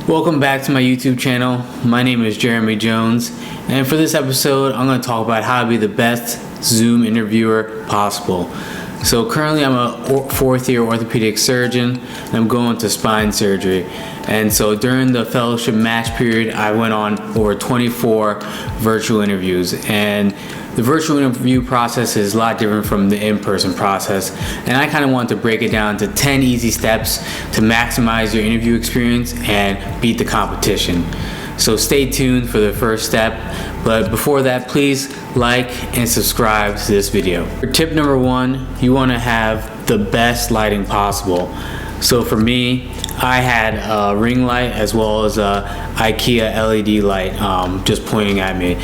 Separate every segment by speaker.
Speaker 1: Welcome back to my YouTube channel. My name is Jeremy Jones, and for this episode I'm going to talk about how to be the best Zoom interviewer possible. So currently I'm a fourth-year orthopedic surgeon and I'm going to spine surgery, and so during the fellowship match period I went on over 24 virtual interviews, and the virtual interview process is a lot different from the in-person process, and I kind of want to break it down to 10 easy steps to maximize your interview experience and beat the competition. So stay tuned for the first step, but before that, please like and subscribe to this video. For tip number one, you want to have the best lighting possible. So for me, I had a ring light as well as a IKEA LED light just pointing at me.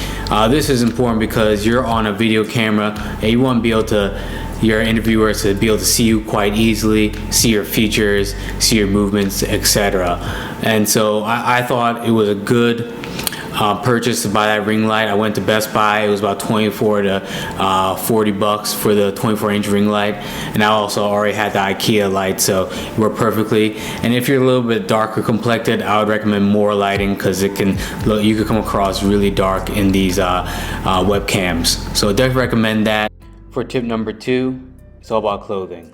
Speaker 1: This is important because you're on a video camera and you want to be able to, your interviewer to be able to see you quite easily, see your features, see your movements, etc. And so I thought it was a good purchase to buy that ring light. I went to Best Buy. It was about 24 to 40 bucks for the 24-inch ring light, and I also already had the IKEA light, so it worked perfectly. And if you're a little bit darker complected, I would recommend more lighting because you could come across really dark in these webcams. So definitely recommend that. For tip number two, it's all about clothing.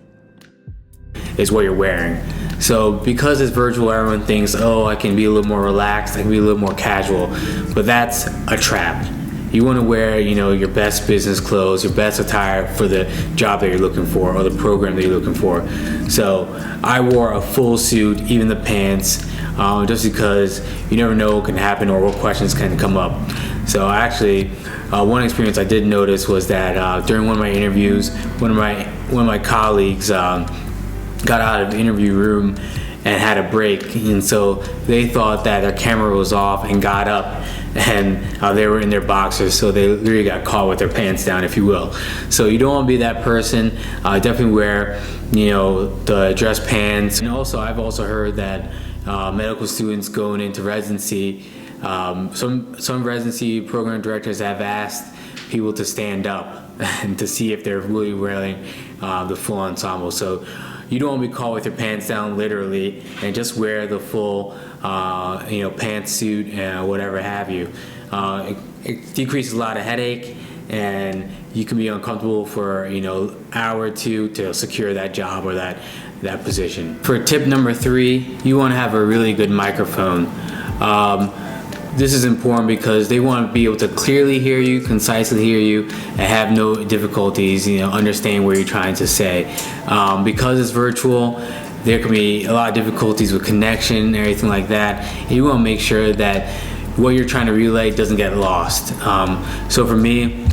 Speaker 1: It's what you're wearing. So because it's virtual, everyone thinks, oh, I can be a little more relaxed, I can be a little more casual, but that's a trap. You want to wear, your best business clothes, your best attire for the job that you're looking for or the program that you're looking for. So I wore a full suit, even the pants, just because you never know what can happen or what questions can come up. So actually, one experience I did notice was that during one of my interviews, one of my colleagues got out of the interview room and had a break, and so they thought that their camera was off and got up, and they were in their boxers, so they literally got caught with their pants down, if you will. So you don't want to be that person. Definitely wear the dress pants. And also I've also heard that medical students going into residency, some residency program directors have asked people to stand up and to see if they're really wearing the full ensemble. So you don't want to be caught with your pants down, literally, and just wear the full, pantsuit and whatever have you. It decreases a lot of headache, and you can be uncomfortable for hour or two to secure that job or that position. For tip number three, you want to have a really good microphone. This is important because they want to be able to clearly hear you, concisely hear you, and have no difficulties, understanding what you're trying to say. Because it's virtual, there can be a lot of difficulties with connection and everything like that. And you want to make sure that what you're trying to relay doesn't get lost. So for me,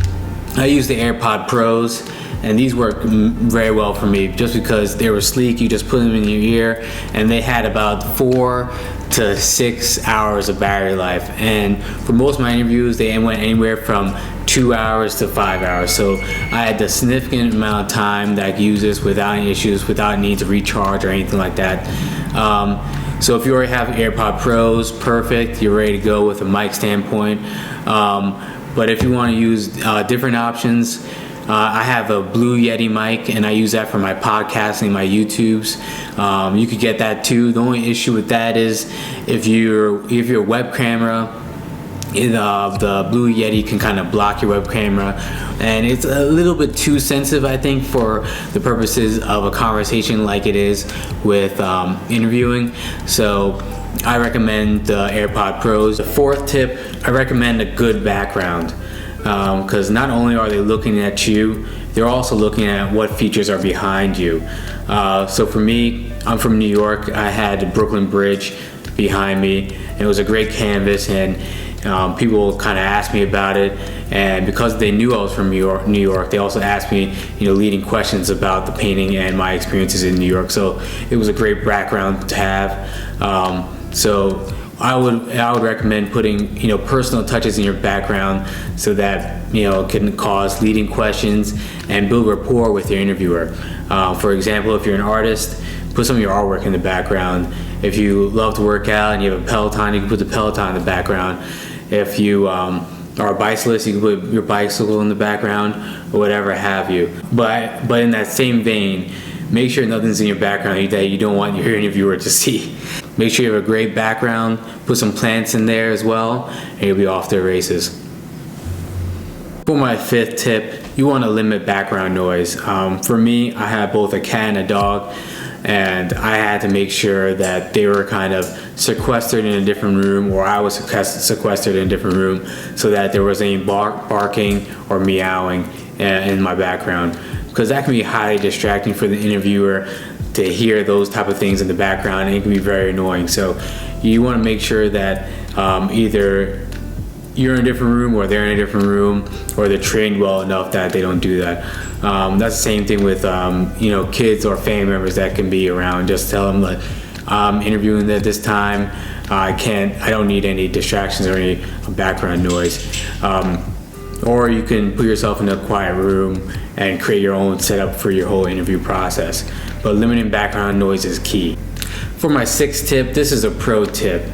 Speaker 1: I use the AirPod Pros, and these work very well for me just because they were sleek. You just put them in your ear, and they had about 4 to 6 hours of battery life, and for most of my interviews they went anywhere from 2 hours to 5 hours. So I had the significant amount of time that I could use this without any issues, without need to recharge or anything like that. So if you already have AirPod Pros, perfect, you're ready to go with a mic standpoint. But if you want to use different options, I have a Blue Yeti mic, and I use that for my podcasting, my YouTubes. You could get that too. The only issue with that is if your web camera, the Blue Yeti can kind of block your web camera, and it's a little bit too sensitive, I think, for the purposes of a conversation like it is with interviewing. So I recommend the AirPod Pros. The fourth tip, I recommend a good background. Because not only are they looking at you, they're also looking at what features are behind you. So for me, I'm from New York. I had the Brooklyn Bridge behind me, and it was a great canvas, and people kind of asked me about it, and because they knew I was from New York, they also asked me leading questions about the painting and my experiences in New York. So it was a great background to have. So I would recommend putting personal touches in your background so that it can cause leading questions and build rapport with your interviewer. For example, if you're an artist, put some of your artwork in the background. If you love to work out and you have a Peloton, you can put the Peloton in the background. If you are a bicyclist, you can put your bicycle in the background or whatever have you. But in that same vein, make sure nothing's in your background that you don't want your interviewer to see. Make sure you have a great background, put some plants in there as well, and you'll be off to the races. For my 5th tip, you want to limit background noise. For me, I have both a cat and a dog, and I had to make sure that they were kind of sequestered in a different room, or I was sequestered in a different room, so that there wasn't any barking or meowing in my background, because that can be highly distracting for the interviewer to hear those type of things in the background, and it can be very annoying. So you want to make sure that either you're in a different room or they're in a different room, or they're trained well enough that they don't do that. That's the same thing with kids or family members that can be around. Just tell them that I'm interviewing at this time. I don't need any distractions or any background noise. Or you can put yourself in a quiet room and create your own setup for your whole interview process. But limiting background noise is key. For my 6th tip, this is a pro tip.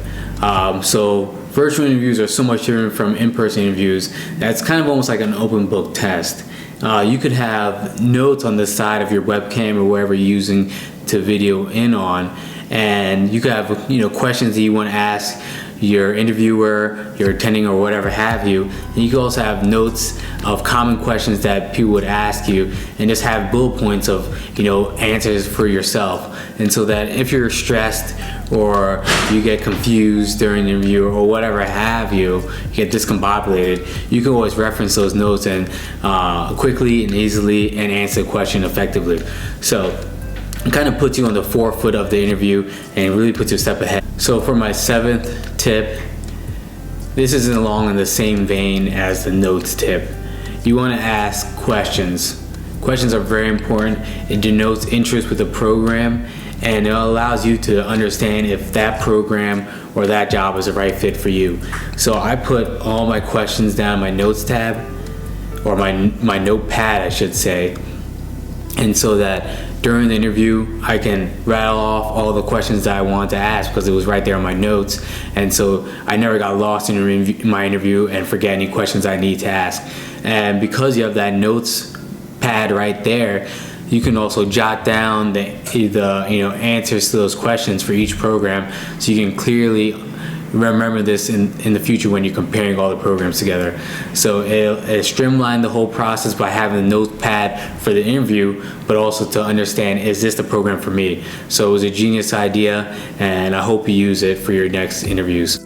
Speaker 1: So virtual interviews are so much different from in-person interviews. That's kind of almost like an open book test. You could have notes on the side of your webcam or wherever you're using to video in on, and you could have questions that you want to ask your interviewer, your attending, or whatever have you. And you can also have notes of common questions that people would ask you, and just have bullet points of answers for yourself. And so that if you're stressed or you get confused during the interview or whatever have you get discombobulated, you can always reference those notes and quickly and easily and answer the question effectively. So it kind of puts you on the forefront of the interview and really puts you a step ahead. So for my 7th tip, this is along in the same vein as the notes tip. You want to ask questions. Questions are very important. It denotes interest with the program, and it allows you to understand if that program or that job is the right fit for you. So I put all my questions down in my notes tab, or my notepad I should say, and so that during the interview I can rattle off all the questions that I want to ask because it was right there in my notes, and so I never got lost in my interview and forget any questions I need to ask. And because you have that notes pad right there, you can also jot down the answers to those questions for each program, so you can clearly remember this in the future when you're comparing all the programs together. So it streamlined the whole process by having a notepad for the interview, but also to understand, is this the program for me? So it was a genius idea, and I hope you use it for your next interviews.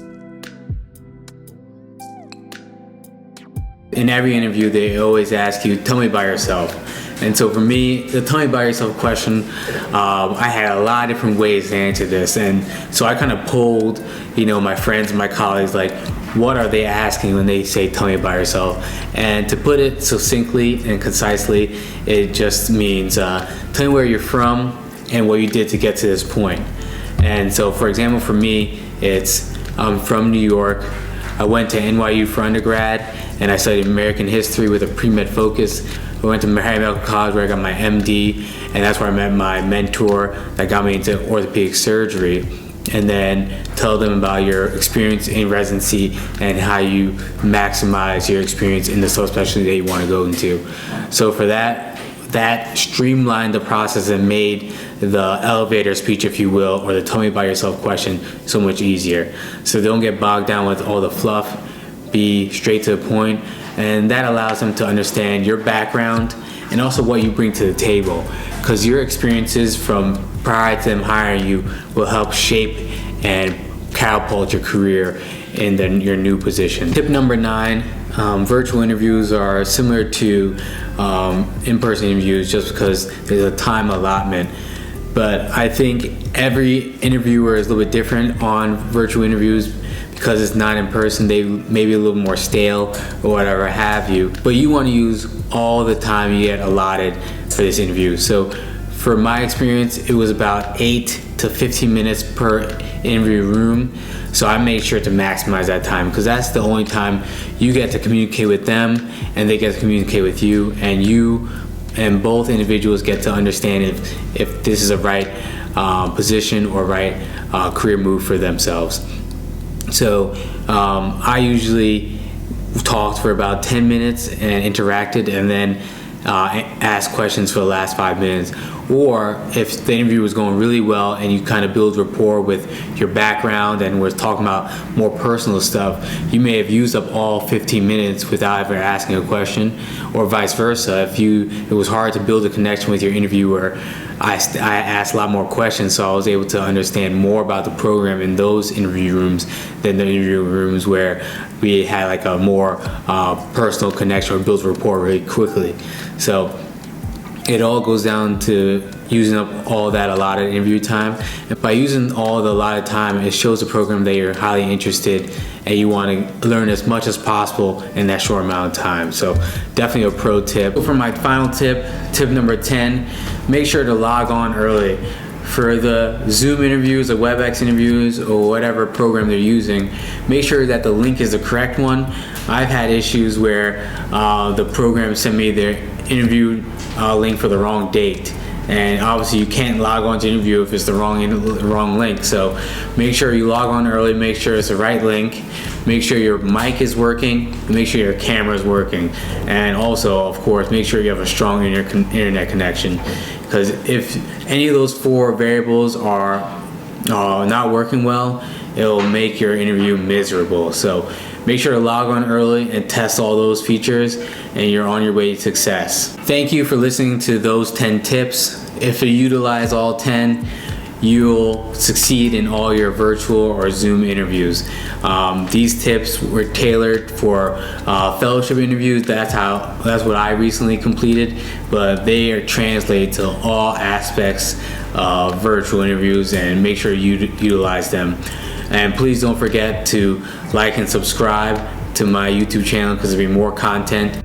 Speaker 1: In every interview, they always ask you, tell me about yourself. And so for me, the tell me about yourself question, I had a lot of different ways to answer this. And so I kind of polled, my friends and my colleagues, like, what are they asking when they say, tell me about yourself? And to put it succinctly and concisely, it just means, tell me where you're from and what you did to get to this point. And so, for example, for me, I'm from New York. I went to NYU for undergrad, and I studied American history with a pre-med focus. I went to Harry Medical College where I got my MD, and that's where I met my mentor that got me into orthopedic surgery. And then tell them about your experience in residency and how you maximize your experience in the subspecialty that you want to go into. So for that streamlined the process and made the elevator speech, if you will, or the tell me about yourself question so much easier. So don't get bogged down with all the fluff, be straight to the point, and that allows them to understand your background and also what you bring to the table, because your experiences from prior to them hiring you will help shape and catapult your career in your new position. Tip number 9, virtual interviews are similar to in-person interviews just because there's a time allotment. But I think every interviewer is a little bit different on virtual interviews because it's not in person. They may be a little more stale or whatever have you. But you want to use all the time you get allotted for this interview. So for my experience, it was about 8 to 15 minutes per interview room. So I made sure to maximize that time because that's the only time you get to communicate with them and they get to communicate with you, and you and both individuals get to understand if this is a right position or right career move for themselves. So I usually talked for about 10 minutes and interacted, and then ask questions for the last 5 minutes. Or if the interview was going really well and you kind of build rapport with your background and we're talking about more personal stuff, you may have used up all 15 minutes without ever asking a question, or vice versa. If it was hard to build a connection with your interviewer, I asked a lot more questions, so I was able to understand more about the program in those interview rooms than the interview rooms where we had like a more personal connection or built rapport really quickly. So it all goes down to using up all that allotted interview time. And by using all the allotted time, it shows the program that you're highly interested and you want to learn as much as possible in that short amount of time. So definitely a pro tip. For my final tip number 10, make sure to log on early. For the Zoom interviews, the WebEx interviews, or whatever program they're using, make sure that the link is the correct one. I've had issues where the program sent me their interview link for the wrong date, and obviously you can't log on to interview if it's the wrong link. So make sure you log on early, make sure it's the right link, make sure your mic is working, and make sure your camera is working, and also of course make sure you have a strong internet connection, because if any of those 4 variables are not working well, it'll make your interview miserable. So make sure to log on early and test all those features, and you're on your way to success. Thank you for listening to those 10 tips. If you utilize all 10, you'll succeed in all your virtual or Zoom interviews. These tips were tailored for fellowship interviews. That's what I recently completed, but they are translated to all aspects of virtual interviews, and make sure you utilize them. And please don't forget to like and subscribe to my YouTube channel, because there'll be more content.